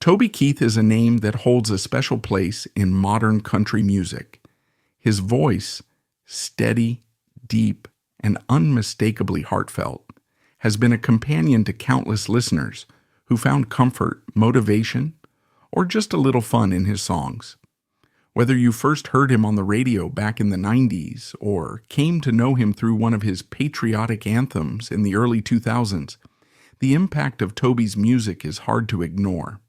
Toby Keith is a name that holds a special place in modern country music. His voice, steady, deep, and unmistakably heartfelt, has been a companion to countless listeners who found comfort, motivation, or just a little fun in his songs. Whether you first heard him on the radio back in the 90s or came to know him through one of his patriotic anthems in the early 2000s, the impact of Toby's music is hard to ignore.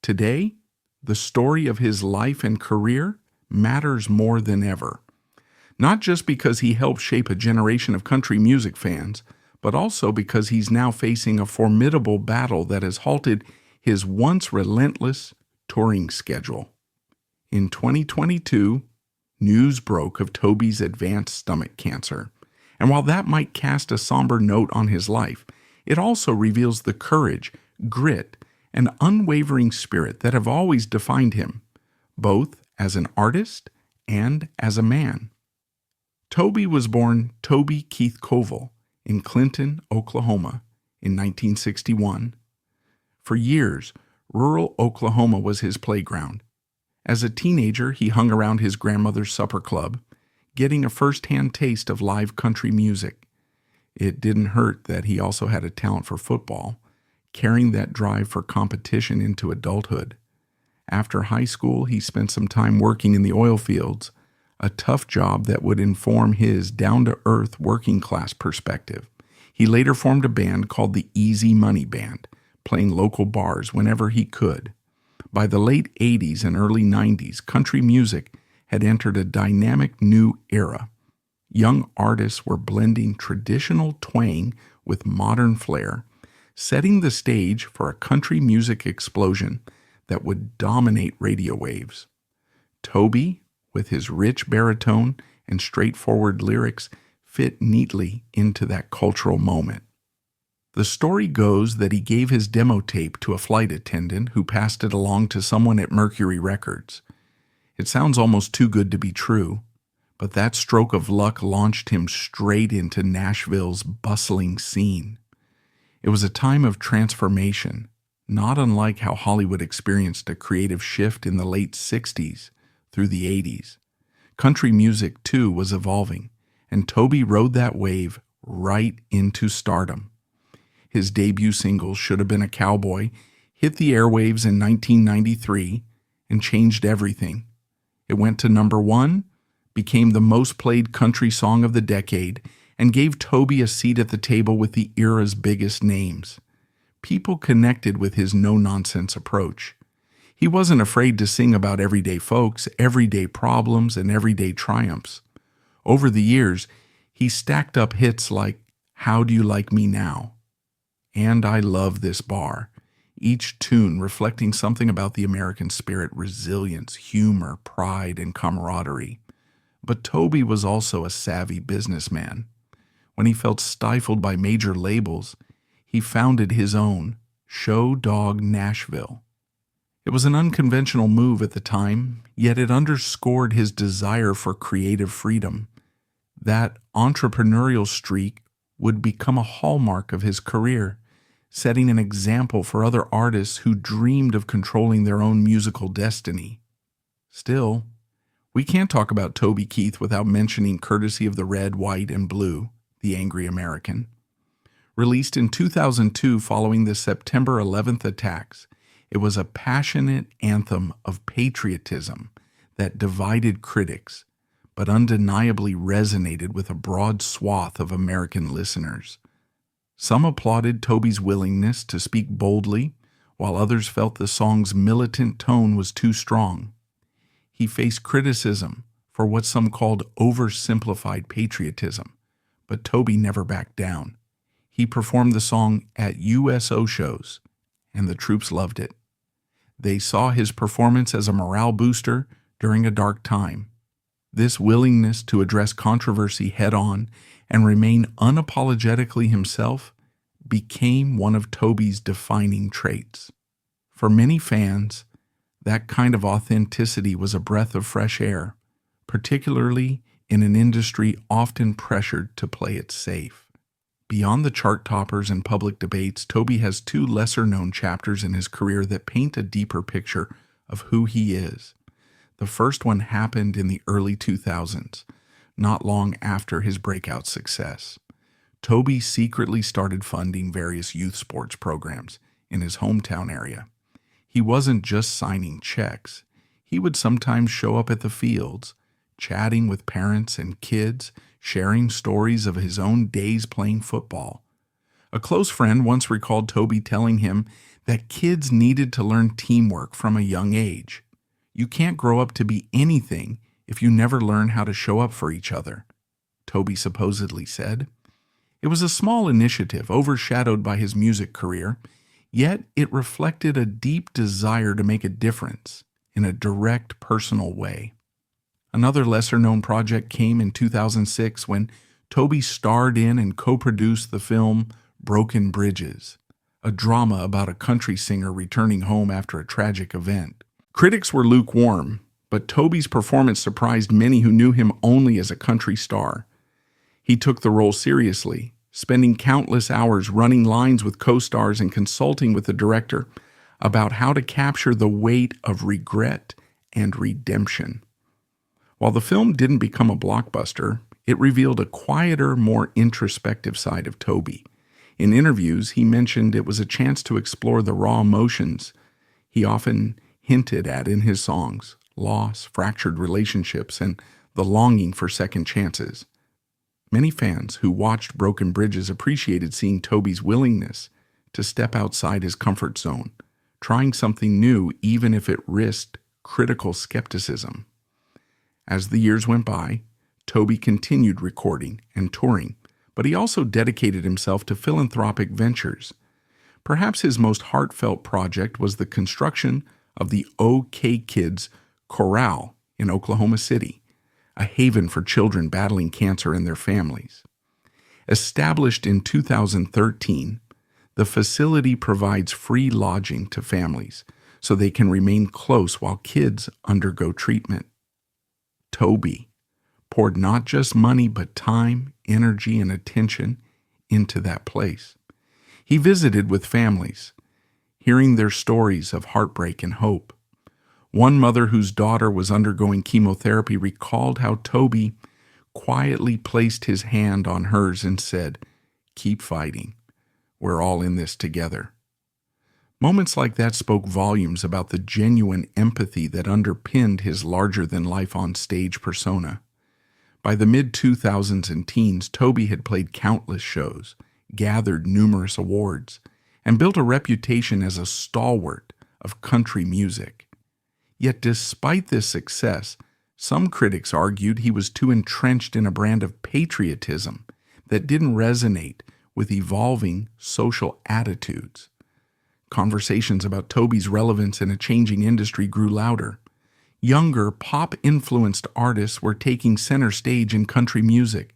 Today, the story of his life and career matters more than ever. Not just because he helped shape a generation of country music fans, but also because he's now facing a formidable battle that has halted his once relentless touring schedule. In 2022, news broke of Toby's advanced stomach cancer, and while that might cast a somber note on his life, it also reveals the courage, grit, and unwavering spirit that have always defined him, both as an artist and as a man. Toby was born Toby Keith Koval in Clinton, Oklahoma, in 1961. For years, rural Oklahoma was his playground. As a teenager, he hung around his grandmother's supper club, getting a first-hand taste of live country music. It didn't hurt that he also had a talent for football, carrying that drive for competition into adulthood. After high school, he spent some time working in the oil fields, a tough job that would inform his down-to-earth working-class perspective. He later formed a band called the Easy Money Band, playing local bars whenever he could. By the late 80s and early 90s, country music had entered a dynamic new era. Young artists were blending traditional twang with modern flair, setting the stage for a country music explosion that would dominate radio waves. Toby, with his rich baritone and straightforward lyrics, fit neatly into that cultural moment. The story goes that he gave his demo tape to a flight attendant who passed it along to someone at Mercury Records. It sounds almost too good to be true, but that stroke of luck launched him straight into Nashville's bustling scene. It was a time of transformation, not unlike how Hollywood experienced a creative shift in the late 60s through the 80s. Country music, too, was evolving, and Toby rode that wave right into stardom. His debut single, Should Have Been a Cowboy, hit the airwaves in 1993 and changed everything. It went to number 1, became the most played country song of the decade, and gave Toby a seat at the table with the era's biggest names. People connected with his no-nonsense approach. He wasn't afraid to sing about everyday folks, everyday problems, and everyday triumphs. Over the years, he stacked up hits like How Do You Like Me Now? And I Love This Bar, each tune reflecting something about the American spirit, resilience, humor, pride, and camaraderie. But Toby was also a savvy businessman. When he felt stifled by major labels, he founded his own, Show Dog Nashville. It was an unconventional move at the time, yet it underscored his desire for creative freedom. That entrepreneurial streak would become a hallmark of his career, setting an example for other artists who dreamed of controlling their own musical destiny. Still, we can't talk about Toby Keith without mentioning Courtesy of the Red, White, and Blue, The Angry American. Released in 2002 following the September 11th attacks, it was a passionate anthem of patriotism that divided critics, but undeniably resonated with a broad swath of American listeners. Some applauded Toby's willingness to speak boldly, while others felt the song's militant tone was too strong. He faced criticism for what some called oversimplified patriotism, but Toby never backed down. He performed the song at USO shows, and the troops loved it. They saw his performance as a morale booster during a dark time. This willingness to address controversy head-on and remain unapologetically himself became one of Toby's defining traits. For many fans, that kind of authenticity was a breath of fresh air, particularly in an industry often pressured to play it safe. Beyond the chart toppers and public debates, Toby has two lesser-known chapters in his career that paint a deeper picture of who he is. The first one happened in the early 2000s, not long after his breakout success. Toby secretly started funding various youth sports programs in his hometown area. He wasn't just signing checks. He would sometimes show up at the fields, chatting with parents and kids, sharing stories of his own days playing football. A close friend once recalled Toby telling him that kids needed to learn teamwork from a young age. You can't grow up to be anything if you never learn how to show up for each other, Toby supposedly said. It was a small initiative overshadowed by his music career, yet it reflected a deep desire to make a difference in a direct, personal way. Another lesser-known project came in 2006 when Toby starred in and co-produced the film Broken Bridges, a drama about a country singer returning home after a tragic event. Critics were lukewarm, but Toby's performance surprised many who knew him only as a country star. He took the role seriously, spending countless hours running lines with co-stars and consulting with the director about how to capture the weight of regret and redemption. While the film didn't become a blockbuster, it revealed a quieter, more introspective side of Toby. In interviews, he mentioned it was a chance to explore the raw emotions he often hinted at in his songs: loss, fractured relationships, and the longing for second chances. Many fans who watched Broken Bridges appreciated seeing Toby's willingness to step outside his comfort zone, trying something new even if it risked critical skepticism. As the years went by, Toby continued recording and touring, but he also dedicated himself to philanthropic ventures. Perhaps his most heartfelt project was the construction of the OK Kids Corral in Oklahoma City, a haven for children battling cancer and their families. Established in 2013, the facility provides free lodging to families so they can remain close while kids undergo treatment. Toby poured not just money but time, energy, and attention into that place. He visited with families, hearing their stories of heartbreak and hope. One mother whose daughter was undergoing chemotherapy recalled how Toby quietly placed his hand on hers and said, "Keep fighting. We're all in this together." Moments like that spoke volumes about the genuine empathy that underpinned his larger-than-life on-stage persona. By the mid-2000s and teens, Toby had played countless shows, gathered numerous awards, and built a reputation as a stalwart of country music. Yet despite this success, some critics argued he was too entrenched in a brand of patriotism that didn't resonate with evolving social attitudes. Conversations about Toby's relevance in a changing industry grew louder. Younger, pop-influenced artists were taking center stage in country music,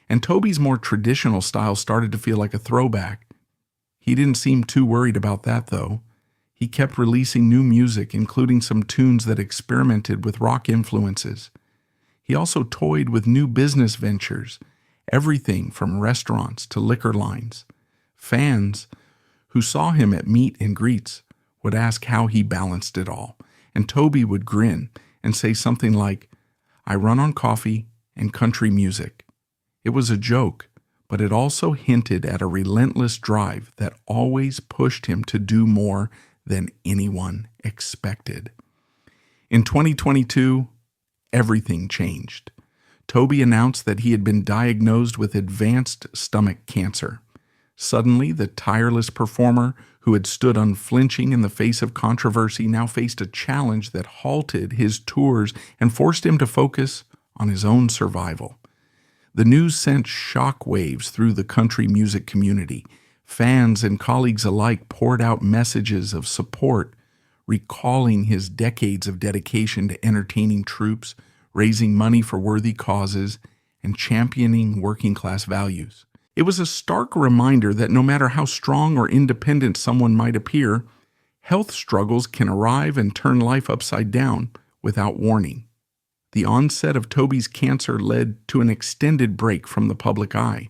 and Toby's more traditional style started to feel like a throwback. He didn't seem too worried about that, though. He kept releasing new music, including some tunes that experimented with rock influences. He also toyed with new business ventures, everything from restaurants to liquor lines. Fans who saw him at meet and greets would ask how he balanced it all, and Toby would grin and say something like, "I run on coffee and country music." It was a joke, but it also hinted at a relentless drive that always pushed him to do more than anyone expected. In 2022, everything changed. Toby announced that he had been diagnosed with advanced stomach cancer. Suddenly, the tireless performer who had stood unflinching in the face of controversy now faced a challenge that halted his tours and forced him to focus on his own survival. The news sent shockwaves through the country music community. Fans and colleagues alike poured out messages of support, recalling his decades of dedication to entertaining troops, raising money for worthy causes, and championing working-class values. It was a stark reminder that no matter how strong or independent someone might appear, health struggles can arrive and turn life upside down without warning. The onset of Toby's cancer led to an extended break from the public eye.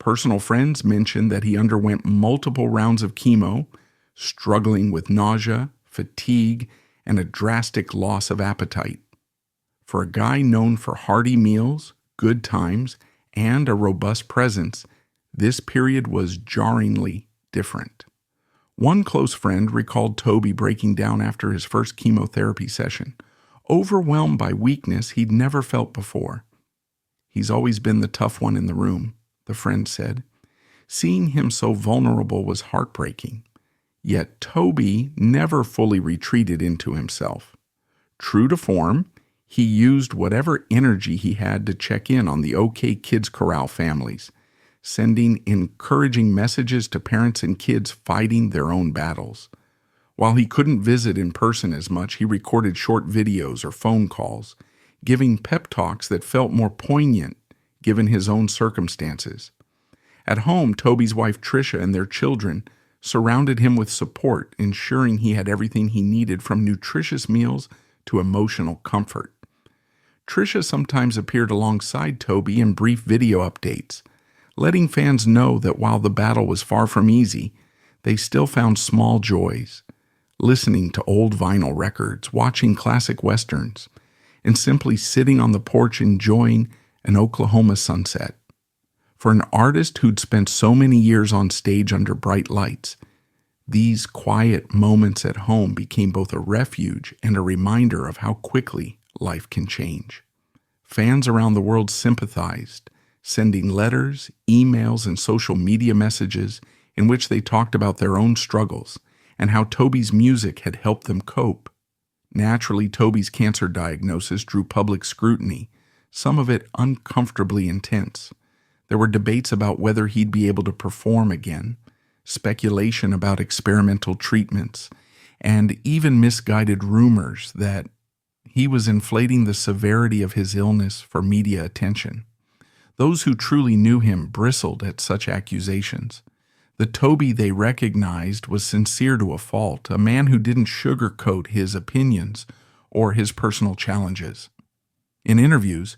Personal friends mentioned that he underwent multiple rounds of chemo, struggling with nausea, fatigue, and a drastic loss of appetite. For a guy known for hearty meals, good times, and a robust presence, this period was jarringly different. One close friend recalled Toby breaking down after his first chemotherapy session, overwhelmed by weakness he'd never felt before. "He's always been the tough one in the room," the friend said. Seeing him so vulnerable was heartbreaking. Yet Toby never fully retreated into himself. True to form, he used whatever energy he had to check in on the OK Kids Corral families, sending encouraging messages to parents and kids fighting their own battles. While he couldn't visit in person as much, he recorded short videos or phone calls, giving pep talks that felt more poignant given his own circumstances. At home, Toby's wife Tricia and their children surrounded him with support, ensuring he had everything he needed from nutritious meals to emotional comfort. Tricia sometimes appeared alongside Toby in brief video updates, letting fans know that while the battle was far from easy, they still found small joys, listening to old vinyl records, watching classic westerns, and simply sitting on the porch enjoying an Oklahoma sunset. For an artist who'd spent so many years on stage under bright lights, these quiet moments at home became both a refuge and a reminder of how quickly life can change. Fans around the world sympathized, sending letters, emails, and social media messages in which they talked about their own struggles and how Toby's music had helped them cope. Naturally, Toby's cancer diagnosis drew public scrutiny, some of it uncomfortably intense. There were debates about whether he'd be able to perform again, speculation about experimental treatments, and even misguided rumors that he was inflating the severity of his illness for media attention. Those who truly knew him bristled at such accusations. The Toby they recognized was sincere to a fault, a man who didn't sugarcoat his opinions or his personal challenges. In interviews,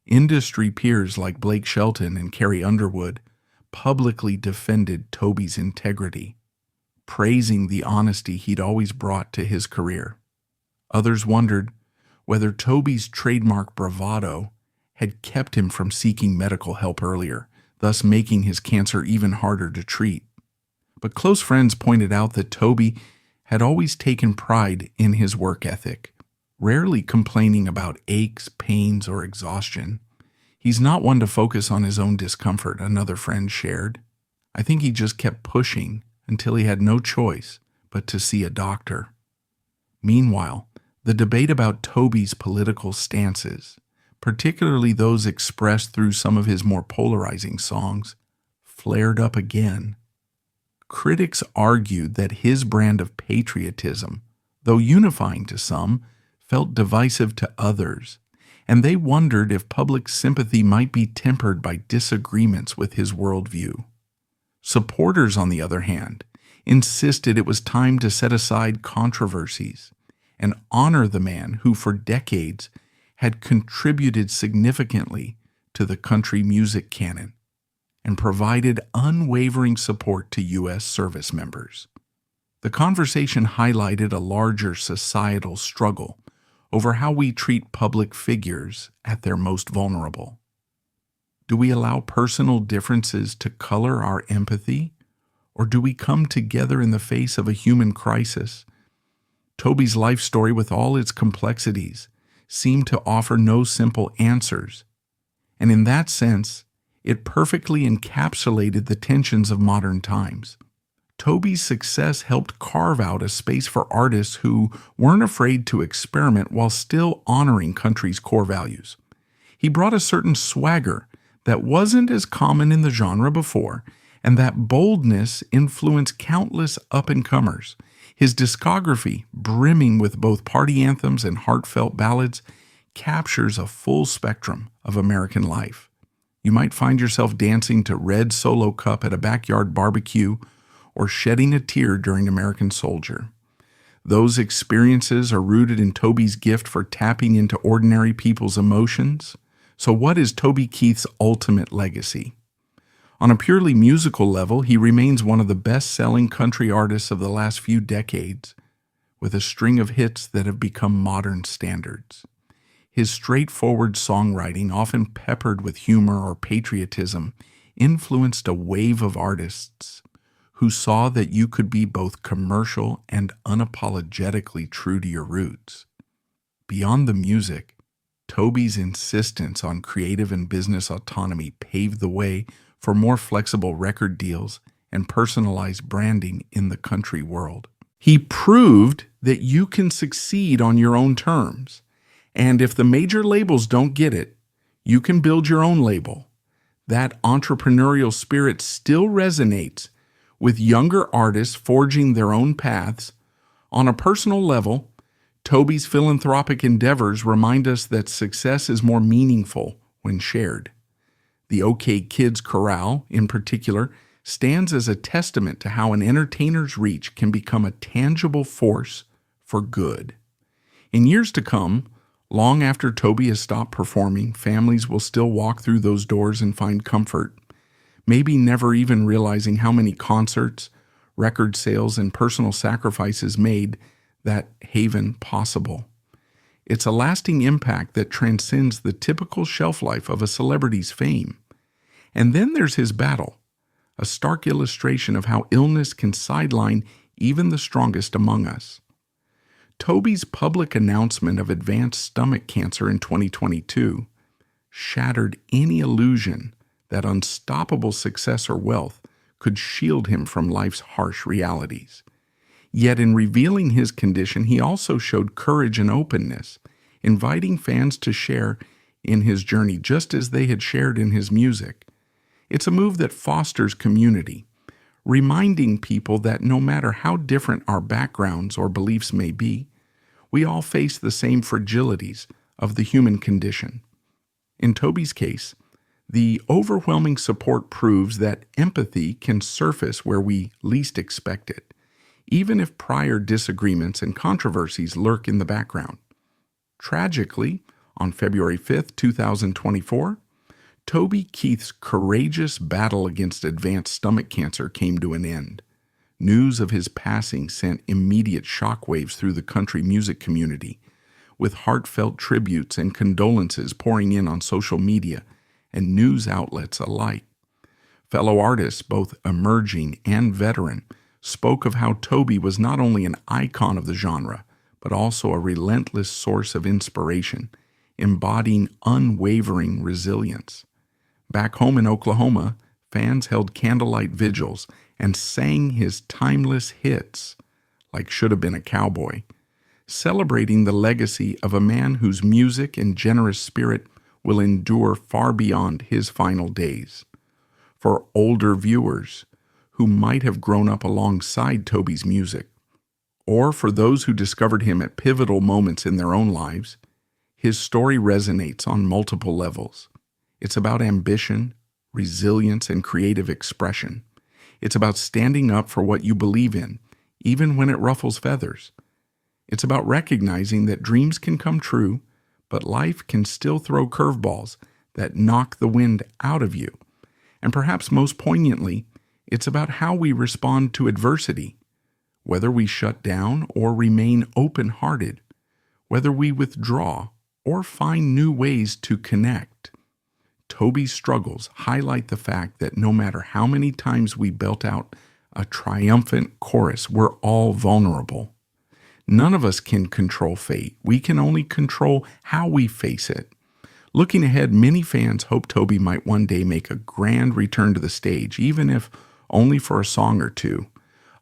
industry peers like Blake Shelton and Carrie Underwood publicly defended Toby's integrity, praising the honesty he'd always brought to his career. Others wondered whether Toby's trademark bravado had kept him from seeking medical help earlier, thus making his cancer even harder to treat. But close friends pointed out that Toby had always taken pride in his work ethic, rarely complaining about aches, pains, or exhaustion. "He's not one to focus on his own discomfort," another friend shared. "I think he just kept pushing until he had no choice but to see a doctor." Meanwhile, the debate about Toby's political stances, particularly those expressed through some of his more polarizing songs, flared up again. Critics argued that his brand of patriotism, though unifying to some, felt divisive to others, and they wondered if public sympathy might be tempered by disagreements with his worldview. Supporters, on the other hand, insisted it was time to set aside controversies and honor the man who for decades had contributed significantly to the country music canon and provided unwavering support to U.S. service members. The conversation highlighted a larger societal struggle over how we treat public figures at their most vulnerable. Do we allow personal differences to color our empathy, or do we come together in the face of a human crisis? Toby's life story, with all its complexities, seemed to offer no simple answers, and in that sense, it perfectly encapsulated the tensions of modern times. Toby's success helped carve out a space for artists who weren't afraid to experiment while still honoring country's core values. He brought a certain swagger that wasn't as common in the genre before, and that boldness influenced countless up-and-comers. His discography, brimming with both party anthems and heartfelt ballads, captures a full spectrum of American life. You might find yourself dancing to Red Solo Cup at a backyard barbecue or shedding a tear during American Soldier. Those experiences are rooted in Toby's gift for tapping into ordinary people's emotions. So what is Toby Keith's ultimate legacy? On a purely musical level, he remains one of the best-selling country artists of the last few decades, with a string of hits that have become modern standards. His straightforward songwriting, often peppered with humor or patriotism, influenced a wave of artists who saw that you could be both commercial and unapologetically true to your roots. Beyond the music, Toby's insistence on creative and business autonomy paved the way for more flexible record deals and personalized branding in the country world. He proved that you can succeed on your own terms, and if the major labels don't get it, you can build your own label. That entrepreneurial spirit still resonates with younger artists forging their own paths. On a personal level, Toby's philanthropic endeavors remind us that success is more meaningful when shared. The OK Kids Chorale, in particular, stands as a testament to how an entertainer's reach can become a tangible force for good. In years to come, long after Toby has stopped performing, families will still walk through those doors and find comfort, maybe never even realizing how many concerts, record sales, and personal sacrifices made that haven possible. It's a lasting impact that transcends the typical shelf life of a celebrity's fame. And then there's his battle, a stark illustration of how illness can sideline even the strongest among us. Toby's public announcement of advanced stomach cancer in 2022 shattered any illusion that unstoppable success or wealth could shield him from life's harsh realities. Yet in revealing his condition, he also showed courage and openness, inviting fans to share in his journey just as they had shared in his music. It's a move that fosters community, reminding people that no matter how different our backgrounds or beliefs may be, we all face the same fragilities of the human condition. In Toby's case, the overwhelming support proves that empathy can surface where we least expect it, even if prior disagreements and controversies lurk in the background. Tragically, on February 5, 2024, Toby Keith's courageous battle against advanced stomach cancer came to an end. News of his passing sent immediate shockwaves through the country music community, with heartfelt tributes and condolences pouring in on social media and news outlets alike. Fellow artists, both emerging and veteran, spoke of how Toby was not only an icon of the genre, but also a relentless source of inspiration, embodying unwavering resilience. Back home in Oklahoma, fans held candlelight vigils and sang his timeless hits like Should Have Been a Cowboy, celebrating the legacy of a man whose music and generous spirit will endure far beyond his final days. For older viewers who might have grown up alongside Toby's music, or for those who discovered him at pivotal moments in their own lives, his story resonates on multiple levels. It's about ambition, resilience, and creative expression. It's about standing up for what you believe in, even when it ruffles feathers. It's about recognizing that dreams can come true, but life can still throw curveballs that knock the wind out of you. And perhaps most poignantly, it's about how we respond to adversity, whether we shut down or remain open-hearted, whether we withdraw or find new ways to connect. Toby's struggles highlight the fact that no matter how many times we belt out a triumphant chorus, we're all vulnerable. None of us can control fate. We can only control how we face it. Looking ahead, many fans hope Toby might one day make a grand return to the stage, even if only for a song or two.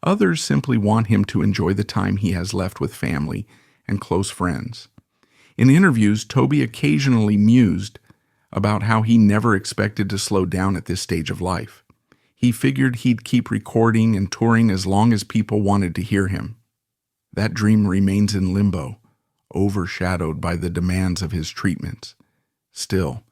Others simply want him to enjoy the time he has left with family and close friends. In interviews, Toby occasionally mused about how he never expected to slow down at this stage of life. He figured he'd keep recording and touring as long as people wanted to hear him. That dream remains in limbo, overshadowed by the demands of his treatments. Still,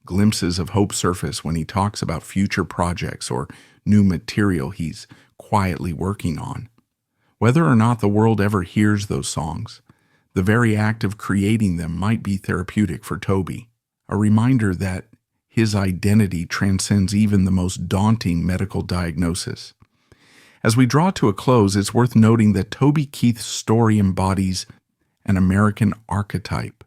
glimpses of hope surface when he talks about future projects or new material he's quietly working on. Whether or not the world ever hears those songs, the very act of creating them might be therapeutic for Toby, a reminder that His identity transcends even the most daunting medical diagnosis. As we draw to a close, it's worth noting that Toby Keith's story embodies an American archetype,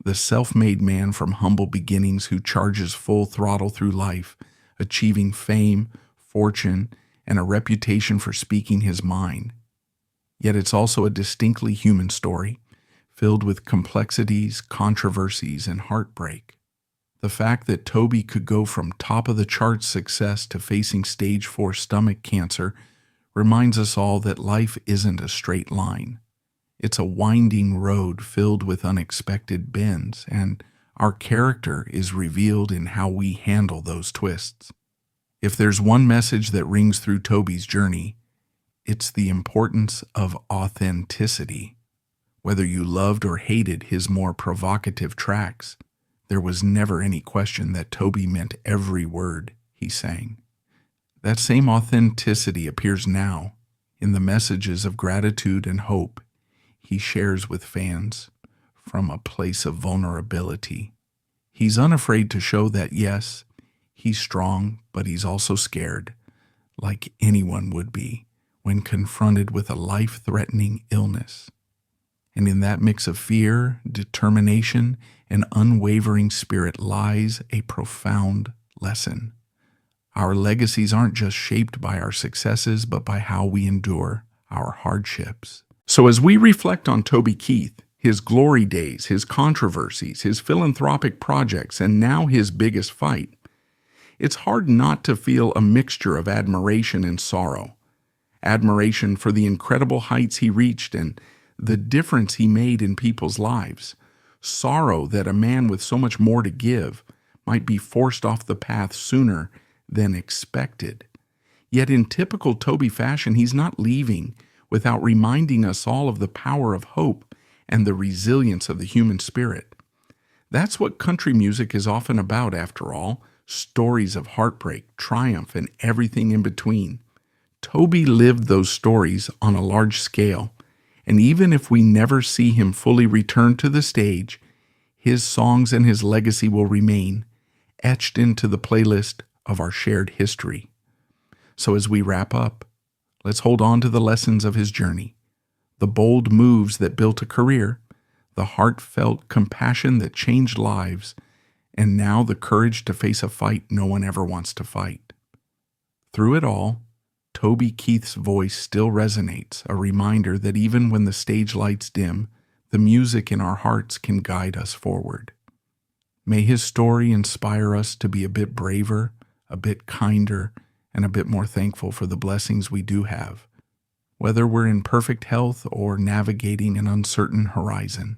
the self-made man from humble beginnings who charges full throttle through life, achieving fame, fortune, and a reputation for speaking his mind. Yet it's also a distinctly human story, filled with complexities, controversies, and heartbreak. The fact that Toby could go from top-of-the-charts success to facing stage 4 stomach cancer reminds us all that life isn't a straight line. It's a winding road filled with unexpected bends, and our character is revealed in how we handle those twists. If there's one message that rings through Toby's journey, it's the importance of authenticity. Whether you loved or hated his more provocative tracks, there was never any question that Toby meant every word he sang. That same authenticity appears now in the messages of gratitude and hope he shares with fans from a place of vulnerability. He's unafraid to show that, yes, he's strong, but he's also scared, like anyone would be when confronted with a life-threatening illness. And in that mix of fear, determination, and unwavering spirit lies a profound lesson. Our legacies aren't just shaped by our successes, but by how we endure our hardships. So as we reflect on Toby Keith, his glory days, his controversies, his philanthropic projects, and now his biggest fight, it's hard not to feel a mixture of admiration and sorrow. Admiration for the incredible heights he reached and the difference he made in people's lives. Sorrow that a man with so much more to give might be forced off the path sooner than expected. Yet in typical Toby fashion, he's not leaving without reminding us all of the power of hope and the resilience of the human spirit. That's what country music is often about, after all, stories of heartbreak, triumph, and everything in between. Toby lived those stories on a large scale, and even if we never see him fully return to the stage, his songs and his legacy will remain etched into the playlist of our shared history. So as we wrap up, let's hold on to the lessons of his journey, the bold moves that built a career, the heartfelt compassion that changed lives, and now the courage to face a fight no one ever wants to fight. Through it all, Toby Keith's voice still resonates, a reminder that even when the stage lights dim, the music in our hearts can guide us forward. May his story inspire us to be a bit braver, a bit kinder, and a bit more thankful for the blessings we do have, whether we're in perfect health or navigating an uncertain horizon.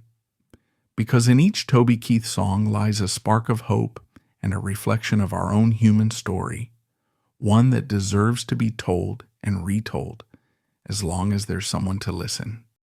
Because in each Toby Keith song lies a spark of hope and a reflection of our own human story, one that deserves to be told and retold as long as there's someone to listen.